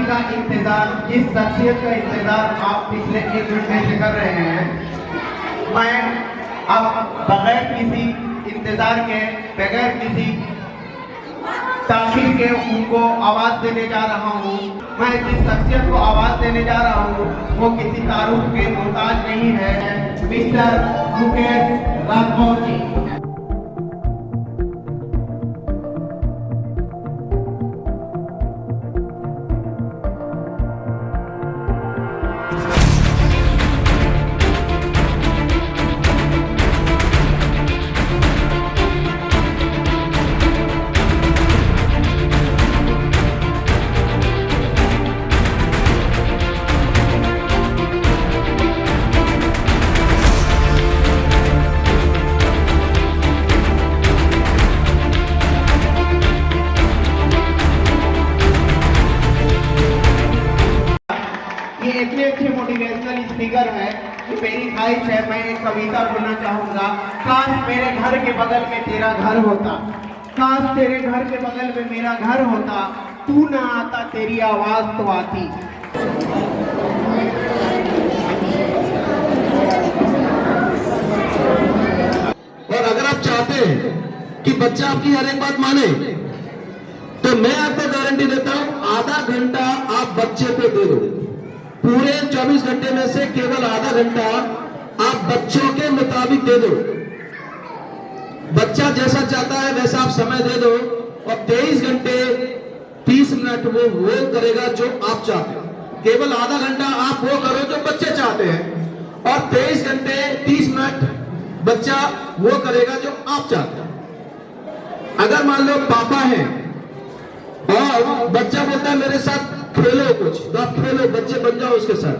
का इंतजार, जिस शख्सियत का इंतजार आप पिछले 1 घंटे से कर रहे हैं, मैं अब बगैर किसी इंतजार के, बगैर किसी ताखीर के उनको आवाज देने जा रहा हूँ। मैं जिस शख्सियत को आवाज देने जा रहा हूँ वो किसी तारुफ के मोहताज नहीं है, मिस्टर मुकेश राठौर जी। ये इतने अच्छे मोटिवेशनल स्पीकर है कि मेरी ख्वाहिश है मैं एक कविता बोलना चाहूंगा। काश मेरे घर के बगल में तेरा घर होता, काश तेरे घर के बगल में मेरा घर होता, तू ना आता तेरी आवाज तो आती। और अगर आप चाहते हैं कि बच्चा आपकी हर एक बात माने तो मैं आपको गारंटी देता हूं, आधा घंटा आप बच्चे पे दे दो। पूरे 24 घंटे में से केवल आधा घंटा आप बच्चों के मुताबिक दे दो। बच्चा जैसा चाहता है वैसा आप समय दे दो और 23 घंटे 30 मिनट वो करेगा जो आप चाहते हैं। केवल आधा घंटा आप वो करो जो बच्चे चाहते हैं और 23 घंटे 30 मिनट बच्चा वो करेगा जो आप चाहते हैं। अगर मान लो पापा है और बच्चा बोलता है मेरे साथ खेलो कुछ, तो आप खेलो, बच्चे बन जाओ उसके साथ।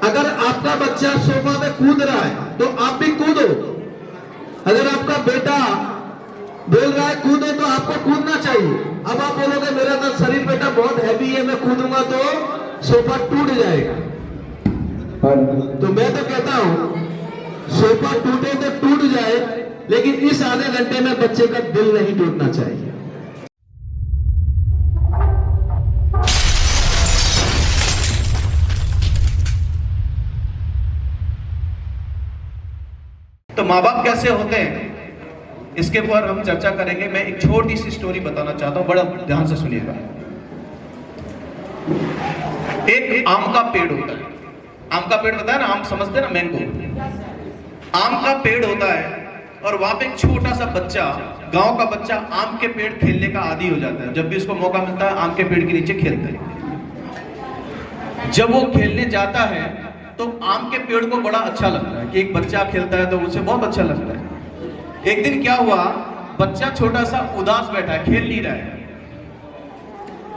अगर आपका बच्चा सोफा पे कूद रहा है तो आप भी कूदो। अगर आपका बेटा बोल रहा है कूदो तो आपको कूदना चाहिए। अब आप बोलोगे मेरा तो शरीर बेटा बहुत हैवी है, मैं कूदूंगा तो सोफा टूट जाएगा। तो मैं तो कहता हूं सोफा टूटे तो टूट जाए, लेकिन इस आधे घंटे में बच्चे का दिल नहीं टूटना चाहिए। तो माँ बाप कैसे होते हैं इसके ऊपर हम चर्चा करेंगे। मैं एक छोटी सी स्टोरी बताना चाहता हूँ, बड़ा ध्यान से सुनिएगा। एक आम का पेड़ होता है, आम का पेड़ होता है ना, आम समझते ना, मैंगो। आम का पेड़ होता है और वहां पे एक छोटा सा बच्चा, गांव का बच्चा आम के पेड़ खेलने का आदी हो जाता है। जब भी उसको मौका मिलता है आम के पेड़ के नीचे खेलता है। जब वो खेलने जाता है तो आम के पेड़ को बड़ा अच्छा लगता है कि एक बच्चा खेलता है तो उसे बहुत अच्छा लगता है। एक दिन क्या हुआ, बच्चा छोटा सा उदास बैठा है, खेल नहीं रहा है।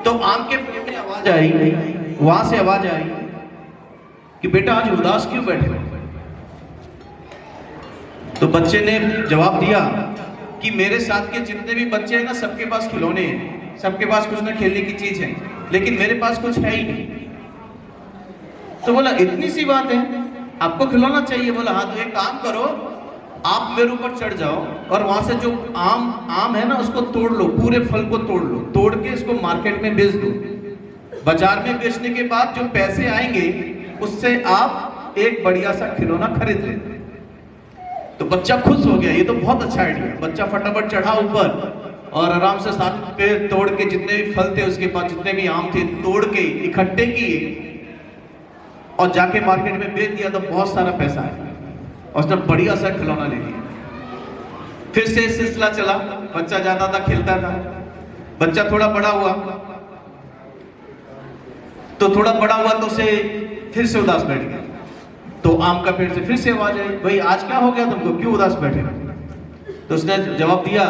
तो आम के पेड़ में आवाज आई, वहां से आवाज आई कि बेटा आज उदास क्यों बैठे हो? तो बच्चे ने जवाब दिया कि मेरे साथ के जितने भी बच्चे हैं ना, सबके पास खिलौने हैं, सबके पास कुछ ना खेलने की चीज है, लेकिन मेरे पास कुछ है ही नहीं। तो बोला इतनी सी बात है, आपको खिलौना चाहिए? बोला हाँ। तो एक काम करो, आप मेरे ऊपर चढ़ जाओ और वहां से जो आम है ना उसको तोड़ लो, पूरे फल को तोड़ लो, तोड़ के इसको मार्केट में बेच दो। बाजार में बेचने के बाद जो पैसे आएंगे उससे आप एक बढ़िया सा खिलौना खरीद लें। तो बच्चा खुश हो गया, ये तो बहुत अच्छा आइडिया। बच्चा फटाफट चढ़ा ऊपर और आराम से साथ पे तोड़ के जितने भी फल थे उसके पास, जितने भी आम थे, तोड़ के इकट्ठे किए और जाके मार्केट में बेच दिया। तो बहुत सारा पैसा आया और उसने बढ़िया सा खिलौना ले लिया। फिर से सिलसिला चला, बच्चा जाता था, खेलता था। बच्चा थोड़ा बड़ा हुआ तो उसे फिर से उदास बैठ गया। तो आम का पेड़ से फिर से आवाज आई, भाई आज क्या हो गया तुमको, क्यों उदास बैठे? तो उसने जवाब दिया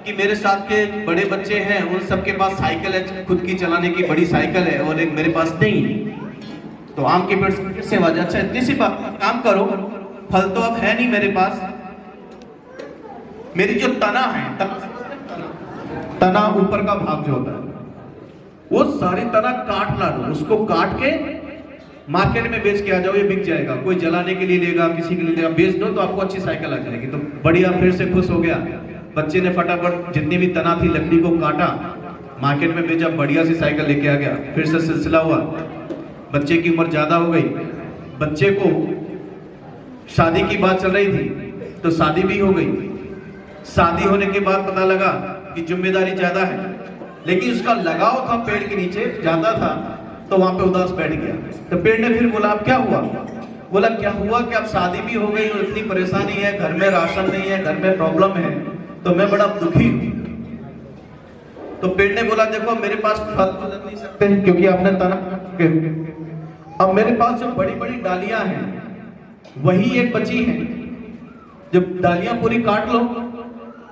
कि मेरे साथ के बड़े बच्चे हैं, उन सबके पास साइकिल है, खुद की चलाने की बड़ी साइकिल है, और एक मेरे पास नहीं। तो आम के पेड़ से फिर से आवाज, अच्छा इतनी सी बात, काम करो, फल तो अब है नहीं मेरे पास, मेरी जो तना है, तना ऊपर का भाग जो होता है, वो सारी तना काट ला दो, उसको काट के मार्केट में बेच के आ जाओ, ये बिक जाएगा, कोई जलाने के लिए लेगा, किसी के लिए लेगा, बेच दो तो आपको अच्छी साइकिल आ जाएगी। तो बढ़िया, फिर से खुश हो गया। बच्चे ने फटाफट जितनी भी तना थी लकड़ी को काटा मार्केट में भेजा, बढ़िया सी साइकिल लेके आ गया। फिर से सिलसिला हुआ, बच्चे की उम्र ज़्यादा हो गई, बच्चे को शादी की बात चल रही थी तो शादी भी हो गई। शादी होने के बाद पता लगा कि जिम्मेदारी ज़्यादा है, लेकिन उसका लगाव था पेड़ के नीचे ज़्यादा था, तो वहाँ पे उदास बैठ गया। तो पेड़ ने फिर बोला अब क्या हुआ? बोला क्या हुआ कि अब शादी भी हो गई और इतनी परेशानी है, घर में राशन नहीं है, घर में प्रॉब्लम है, तो मैं बड़ा दुखी हूँ। तो पेड़ ने बोला देखो मेरे पास फल तो लग नहीं सकते क्योंकि आपने तना, अब मेरे पास जो बड़ी बड़ी डालियां हैं वही एक बची है, जब डालियां पूरी काट लो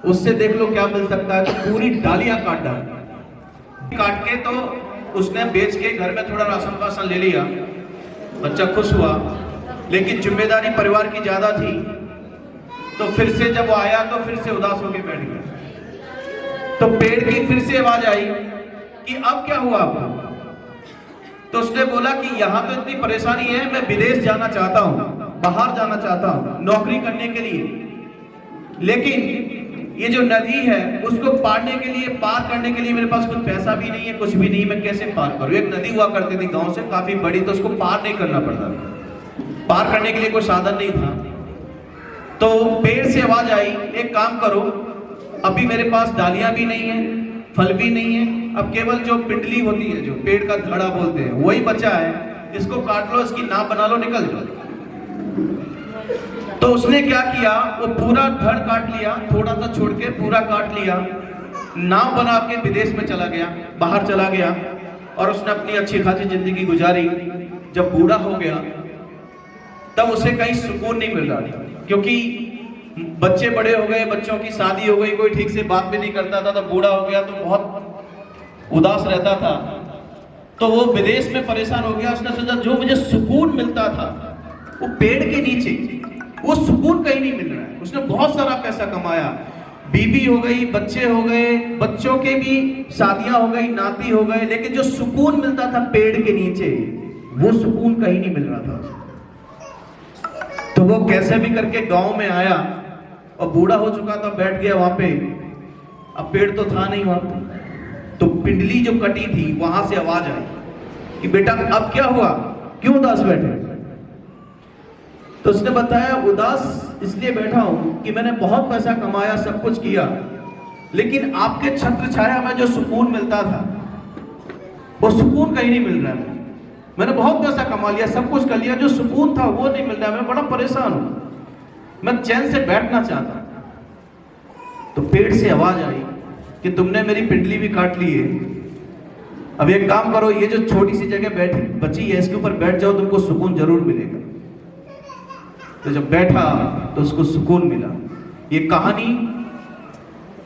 उससे देख लो क्या मिल सकता है। तो पूरी डालियां काट डाली, काट के तो उसने बेच के घर में थोड़ा राशन वासन ले लिया, बच्चा खुश हुआ। लेकिन जिम्मेदारी परिवार की ज्यादा थी, तो फिर से जब वो आया तो फिर से उदास होकर बैठ गया। तो पेड़ की फिर से आवाज आई कि अब क्या हुआ आपको? तो उसने बोला कि यहाँ तो इतनी परेशानी है, मैं विदेश जाना चाहता हूँ, बाहर जाना चाहता हूँ नौकरी करने के लिए, लेकिन ये जो नदी है उसको पारने के लिए, पार करने के लिए मेरे पास कुछ पैसा भी नहीं है, कुछ भी नहीं, मैं कैसे पार करूँ? एक नदी हुआ करती थी गांव से काफी बड़ी, तो उसको पार नहीं करना पड़ता, पार करने के लिए कोई साधन नहीं था। तो पेड़ से आवाज आई एक काम करो, अभी मेरे पास डालियां भी नहीं है, फल भी नहीं है, अब केवल जो पिंडली होती है, जो पेड़ का धड़ा बोलते हैं, वही बचा है, इसको काट लो, इसकी नाव बना लो, निकल जाओ। तो उसने क्या किया, वो पूरा धड़ काट लिया, थोड़ा सा छोड़ के पूरा काट लिया, नाव बना के विदेश में चला गया, बाहर चला गया, और उसने अपनी अच्छी खासी जिंदगी गुजारी। जब बूढ़ा हो गया तब उसे कहीं सुकून नहीं मिल रहा था, क्योंकि बच्चे बड़े हो गए, बच्चों की शादी हो गई, कोई ठीक से बात भी नहीं करता था, तो बूढ़ा हो गया तो बहुत उदास रहता था। तो वो विदेश में परेशान हो गया। उसने सोचा जो मुझे सुकून मिलता था वो पेड़ के नीचे, वो सुकून कहीं नहीं मिल रहा है। उसने बहुत सारा पैसा कमाया, बीबी हो गई, बच्चे हो गए, बच्चों के भी शादियां हो गई, नाती हो गए, लेकिन जो सुकून मिलता था पेड़ के नीचे, वो सुकून कहीं नहीं मिल रहा था। तो वो कैसे भी करके गांव में आया और बूढ़ा हो चुका था, बैठ गया वहां पे। अब पेड़ तो था नहीं वहां पे, तो पिंडली जो कटी थी वहां से आवाज आई कि बेटा अब क्या हुआ, क्यों उदास बैठे? तो उसने बताया उदास इसलिए बैठा हूं कि मैंने बहुत पैसा कमाया, सब कुछ किया, लेकिन आपके छत्र छाया में जो सुकून मिलता था वो सुकून कहीं नहीं मिल रहा है। मैंने बहुत पैसा कमा लिया, सब कुछ कर लिया, जो सुकून था वो नहीं मिल रहा, मैं बड़ा परेशान हूं, मैं चैन से बैठना चाहता। तो पेड़ से आवाज आई कि तुमने मेरी पिंडली भी काट ली है, अब एक काम करो, ये जो छोटी सी जगह बैठी बची है इसके ऊपर बैठ जाओ, तुमको सुकून जरूर मिलेगा। तो जब बैठा तो उसको सुकून मिला। ये कहानी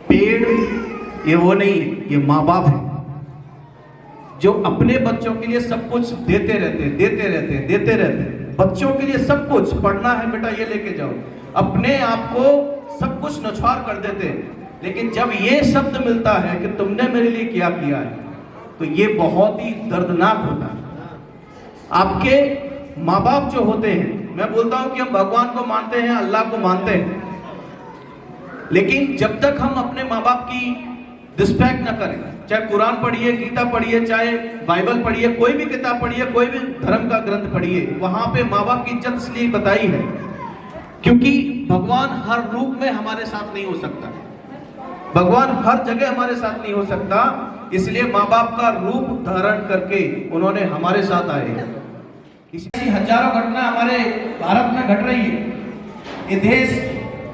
पेड़ ये वो नहीं है, ये माँ बाप है जो अपने बच्चों के लिए सब कुछ देते रहते। बच्चों के लिए सब कुछ, पढ़ना है बेटा ये लेके जाओ, अपने आप को सब कुछ नछावर कर देते। लेकिन जब ये शब्द मिलता है कि तुमने मेरे लिए क्या किया है, तो ये बहुत ही दर्दनाक होता है। आपके माँ बाप जो होते हैं, मैं बोलता हूं कि हम भगवान को मानते हैं, अल्लाह को मानते हैं, लेकिन जब तक हम अपने माँ बाप की रिस्पेक्ट न करें, चाहे कुरान पढ़िए, गीता पढ़िए, चाहे बाइबल पढ़िए, कोई भी किताब पढ़िए, कोई भी धर्म का ग्रंथ पढ़िए, वहां पे माँ बाप की इज्जत इसलिए बताई है क्योंकि भगवान हर रूप में हमारे साथ नहीं हो सकता, भगवान हर जगह हमारे साथ नहीं हो सकता, इसलिए माँ बाप का रूप धारण करके उन्होंने हमारे साथ आए हैं। इसी हजारों घटना हमारे भारत में घट रही है, ये देश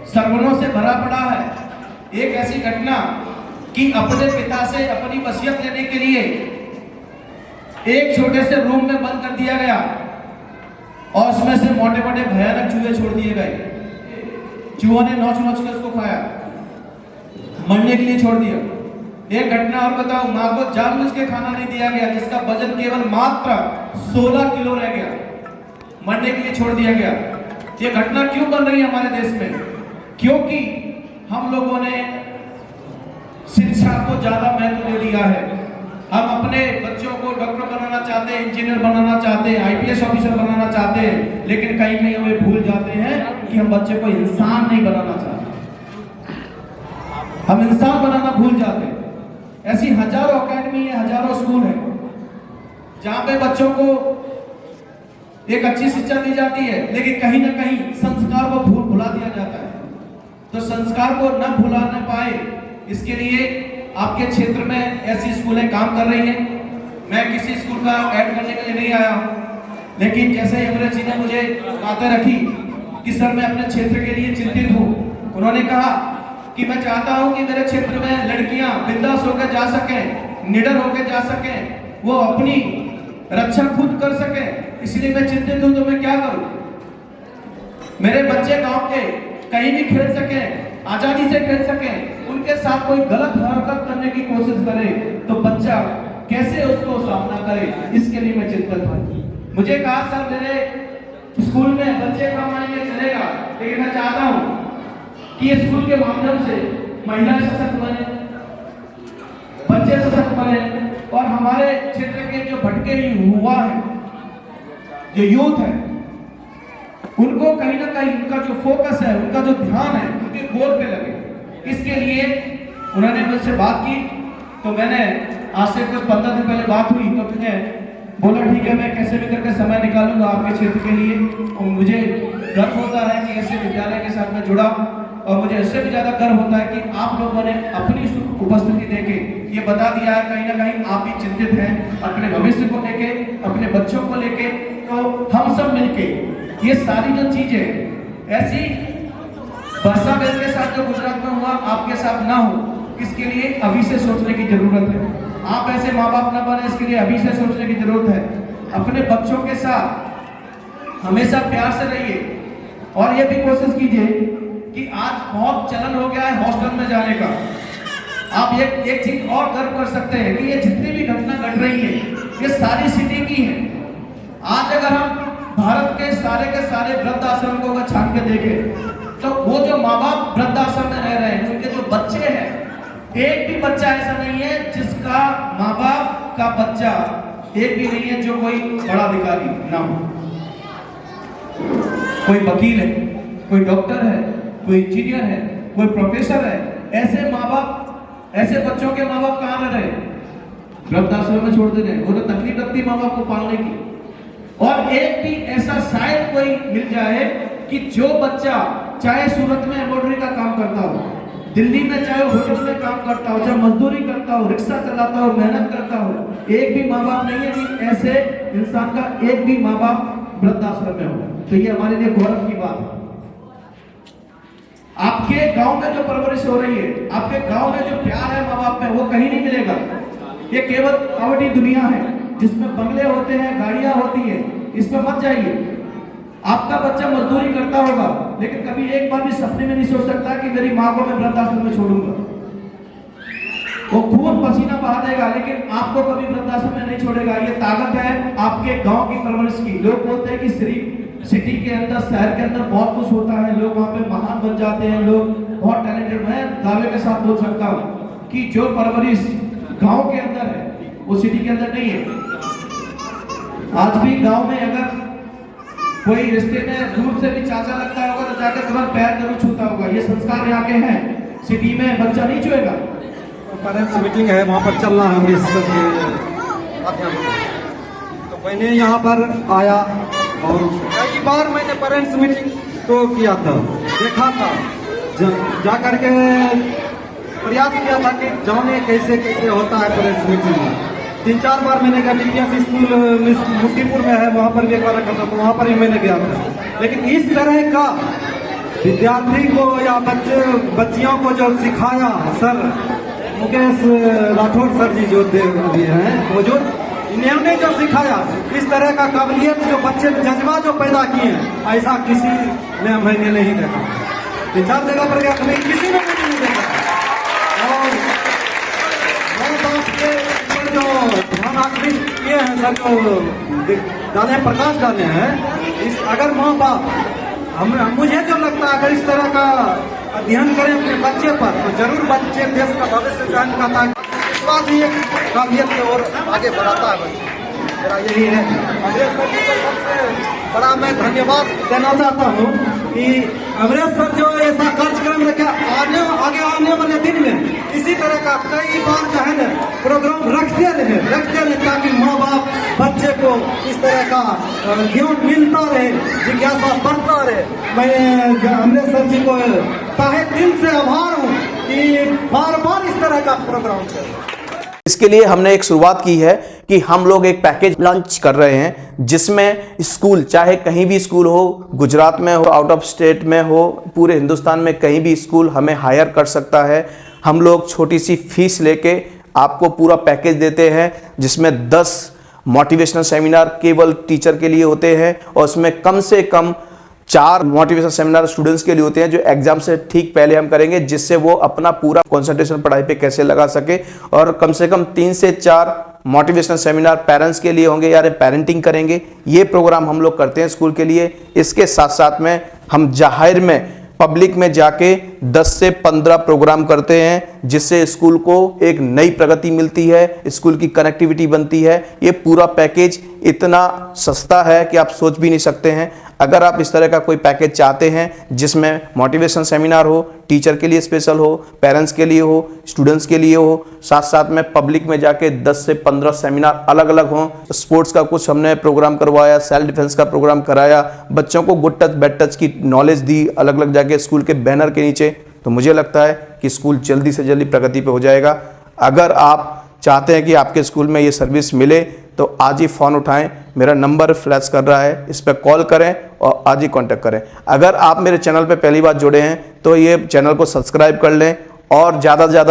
सरवनों से भरा पड़ा है। एक ऐसी घटना कि अपने पिता से अपनी वसीयत लेने के लिए एक छोटे से रूम में बंद कर दिया गया और उसमें से मोटे मोटे भयानक चूहे छोड़ दिए गए। चूहों ने नोच नोच के उसको खाया, मरने के लिए छोड़ दिया। एक घटना और बताओ, मां को जानबूझ के खाना नहीं दिया गया जिसका वजन केवल मात्र 16 किलो रह गया, मरने के लिए छोड़ दिया गया। ये घटना क्यों बन रही है हमारे देश में? क्योंकि हम लोगों ने शिक्षा को ज्यादा महत्व दे दिया है। हम अपने बच्चों को डॉक्टर बनाना चाहते हैं, इंजीनियर बनाना चाहते हैं, आईपीएस ऑफिसर बनाना चाहते हैं, लेकिन कहीं कहीं हमें भूल जाते हैं कि हम बच्चे को इंसान नहीं बनाना चाहते, हम इंसान बनाना भूल जाते हैं। ऐसी हजारों अकेडमी है, हजारों स्कूल है जहां पे बच्चों को एक अच्छी शिक्षा दी जाती है, लेकिन कहीं ना कहीं संस्कार को भुला दिया जाता है। तो संस्कार को न भुला न पाए, इसके लिए आपके क्षेत्र में ऐसी स्कूलें काम कर रही हैं। मैं किसी स्कूल का ऐड करने के लिए नहीं आया हूं, लेकिन जैसे अमृत जी ने मुझे बातें रखी कि सर मैं अपने क्षेत्र के लिए चिंतित हूं, उन्होंने कहा कि मैं चाहता हूं कि मेरे क्षेत्र में लड़कियां बिंदास होकर जा सकें, निडर होकर जा सकें, वो अपनी रक्षा खुद कर सकें, इसलिए मैं चिंतित हूं। तो मैं क्या करूं? मेरे बच्चे गांव के कहीं भी खेल सकें, आजादी से खेल सकें, उनके साथ कोई गलत हरकत करने की कोशिश करे तो बच्चा कैसे उसको सामना करे, इसके लिए मैं चिंतित हूं। मुझे कहा सर मेरे स्कूल में बच्चे कम आएंगे चलेगा, लेकिन मैं चाहता हूं कि ये स्कूल के माध्यम से महिलाएं सशक्त बने, बच्चे सशक्त बने, और हमारे क्षेत्र के जो भटके युवा हैं, जो यूथ है, उनको कहीं ना कहीं उनका जो फोकस है, उनका जो ध्यान है, उनके गोल पे लगे। इसके लिए उन्होंने मुझसे बात की, तो मैंने आज से कुछ 15 दिन पहले बात हुई, तो मैंने बोला ठीक है मैं कैसे भी करके समय निकालूंगा आपके क्षेत्र के लिए। और मुझे गर्व होता है कि ऐसे विद्यालय के साथ मैं जुड़ा, और मुझे इससे भी ज्यादा गर्व होता है कि आप लोगों ने अपनी उपस्थिति देके ये बता दिया है कहीं ना कहीं आप भी चिंतित हैं अपने भविष्य को लेके, अपने बच्चों को लेके। तो हम सब मिलके ये सारी जो चीजें ऐसी वर्षा बेल के साथ जो गुजरात में हुआ आपके साथ ना हो, इसके लिए अभी से सोचने की जरूरत है। आप ऐसे माँ बाप न बने, इसके लिए अभी से सोचने की जरूरत है। अपने बच्चों के साथ हमेशा प्यार से रहिए, और ये भी कोशिश कीजिए कि आज बहुत चलन हो गया है हॉस्टल में जाने का। आप एक चीज और गर्व कर सकते हैं कि ये जितनी भी घटना घट रही है ये सारी सिटी की है। आज अगर हम भारत के सारे वृद्धाश्रम को अगर छान के देखें, तो वो जो माँ बाप वृद्धाश्रम में रह रहे हैं, उनके जो बच्चे हैं, एक भी बच्चा ऐसा नहीं है जिसका माँ बाप का बच्चा एक भी नहीं है जो कोई बड़ा अधिकारी ना हो। कोई वकील है, कोई डॉक्टर है, कोई इंजीनियर है, कोई प्रोफेसर है। ऐसे माँ बाप, ऐसे बच्चों के माँ बाप कहाँ रह रहे? वृद्धाश्रम में छोड़ दे रहे। वो तो तकलीफ लगती माँ बाप को पालने की। और एक भी ऐसा शायद कोई मिल जाए कि जो बच्चा चाहे सूरत में एम्ब्रॉयडरी का काम करता हो, दिल्ली में चाहे होटल में काम करता हो, चाहे मजदूरी करता हो, रिक्शा चलाता हो, मेहनत करता हो, एक भी माँ बाप नहीं है कि ऐसे इंसान का एक भी माँ बाप वृद्धाश्रम में हो। तो ये हमारे लिए गौरव की बात है। आपके गांव में जो परवरिश हो रही है, आपके गांव में जो प्यार है माँ बाप में, वो कहीं नहीं मिलेगा। ये केवल कावड़ी दुनिया है जिसमें बंगले होते हैं, गाड़ियां होती हैं, इसमें मत जाइए। आपका बच्चा मजदूरी करता होगा, लेकिन कभी एक बार भी सपने में नहीं सोच सकता कि मेरी माँ को मैं वृद्धाश्रम में छोड़ूंगा। वो खून पसीना बहा देगा, लेकिन आपको कभी वृद्धाश्रम में नहीं छोड़ेगा। ये ताकत है आपके गांव की परवरिश की। लोग बोलते हैं कि सिर्फ सिटी के अंदर, शहर के अंदर बहुत कुछ होता है, लोग वहां पे महान बन जाते हैं, लोग बहुत टैलेंटेड। मैं दावे के साथ बोल सकता हूँ कि जो परवरिश गांव के अंदर है वो सिटी के अंदर नहीं है। आज भी गांव में अगर कोई रिश्ते में दूर से भी चाचा लगता होगा तो जाकर तुरंत पैर जरूर छूता होगा। ये संस्कार यहाँ के हैं। सिटी में बच्चा नहीं छुएगा। पेरेंट्स मीटिंग है, वहाँ पर चलना है अमृतसर के माध्यम से। तो मैंने यहाँ पर आया और कई बार मैंने पेरेंट्स मीटिंग तो किया था, देखा था, जा करके प्रयास किया था कि जाने कैसे कैसे होता है पेरेंट्स मीटिंग। 3-4 बार मैंने कहा DPS स्कूल मुफ्तीपुर में है, वहाँ पर भी एक बार रखा था, तो वहाँ पर भी मैंने गया था। लेकिन इस तरह का विद्यार्थी को या बच्चियों को जो सिखाया सर मुकेश राठौर सर जी जो हैं, वो जो इन्होंने जो सिखाया, इस तरह का काबिलियत जो बच्चे में जज्बा जो पैदा किए हैं, ऐसा किसी ने मैंने नहीं देखा। 3-4 जगह पर गया, किसी ने नहीं देखा। और जो ध्यान आकर्षित किए हैं सर, जो डाले प्रकाश डाले हैं, इस अगर माँ बाप मुझे जो लगता है अगर इस तरह का अध्ययन करें अपने बच्चे पर, तो जरूर बच्चे देश का भविष्य जान पाता है। विश्वास ही एक काबिलियत की ओर आगे बढ़ाता है बच्चे। मेरा यही है। अमरेश सर जी को सबसे बड़ा मैं धन्यवाद देना चाहता हूँ कि अमरेश सर जो ऐसा कार्यक्रम रखे, आगे आने वाले दिन में इसी तरह का कई बार जो है ना रखते रहे ताकि माँ बाप बच्चे को इस तरह का ज्ञान मिलता रहे, जिज्ञासा बढ़ता रहे। मैं अमृतसर जी को तहे दिल से आभार हूँ कि बार बार इस तरह का प्रोग्राम करें। इसके लिए हमने एक शुरुआत की है कि हम लोग एक पैकेज लॉन्च कर रहे हैं जिसमें स्कूल, चाहे कहीं भी स्कूल हो, गुजरात में हो, आउट ऑफ स्टेट में हो, पूरे हिंदुस्तान में कहीं भी स्कूल हमें हायर कर सकता है। हम लोग छोटी सी फीस लेके आपको पूरा पैकेज देते हैं जिसमें 10 मोटिवेशनल सेमिनार केवल टीचर के लिए होते हैं और उसमें कम से कम 4 मोटिवेशनल सेमिनार स्टूडेंट्स के लिए होते हैं जो एग्जाम से ठीक पहले हम करेंगे, जिससे वो अपना पूरा कंसंट्रेशन पढ़ाई पे कैसे लगा सके। और कम से कम 3 से 4 मोटिवेशनल सेमिनार पेरेंट्स के लिए होंगे, यार पेरेंटिंग करेंगे। ये प्रोग्राम हम लोग करते हैं स्कूल के लिए। इसके साथ साथ में हम जाहिर में पब्लिक में जाके 10 से 15 प्रोग्राम करते हैं जिससे स्कूल को एक नई प्रगति मिलती है, स्कूल की कनेक्टिविटी बनती है। ये पूरा पैकेज इतना सस्ता है कि आप सोच भी नहीं सकते हैं। अगर आप इस तरह का कोई पैकेज चाहते हैं जिसमें मोटिवेशन सेमिनार हो, टीचर के लिए स्पेशल हो, पेरेंट्स के लिए हो, स्टूडेंट्स के लिए हो, साथ साथ में पब्लिक में जाके 10 से 15 सेमिनार अलग अलग हों, स्पोर्ट्स का कुछ हमने प्रोग्राम करवाया, सेल्फ डिफेंस का प्रोग्राम कराया, बच्चों को गुड टच बैड टच की नॉलेज दी अलग अलग जाके स्कूल के बैनर के नीचे, तो मुझे लगता है कि स्कूल जल्दी से जल्दी प्रगति पे हो जाएगा। अगर आप चाहते हैं कि आपके स्कूल में ये सर्विस मिले तो आज ही फ़ोन उठाएं, मेरा नंबर फ्लैश कर रहा है, इस पर कॉल करें और आज ही कांटेक्ट करें। अगर आप मेरे चैनल पे पहली बार जुड़े हैं तो ये चैनल को सब्सक्राइब कर लें और ज़्यादा से ज़्यादा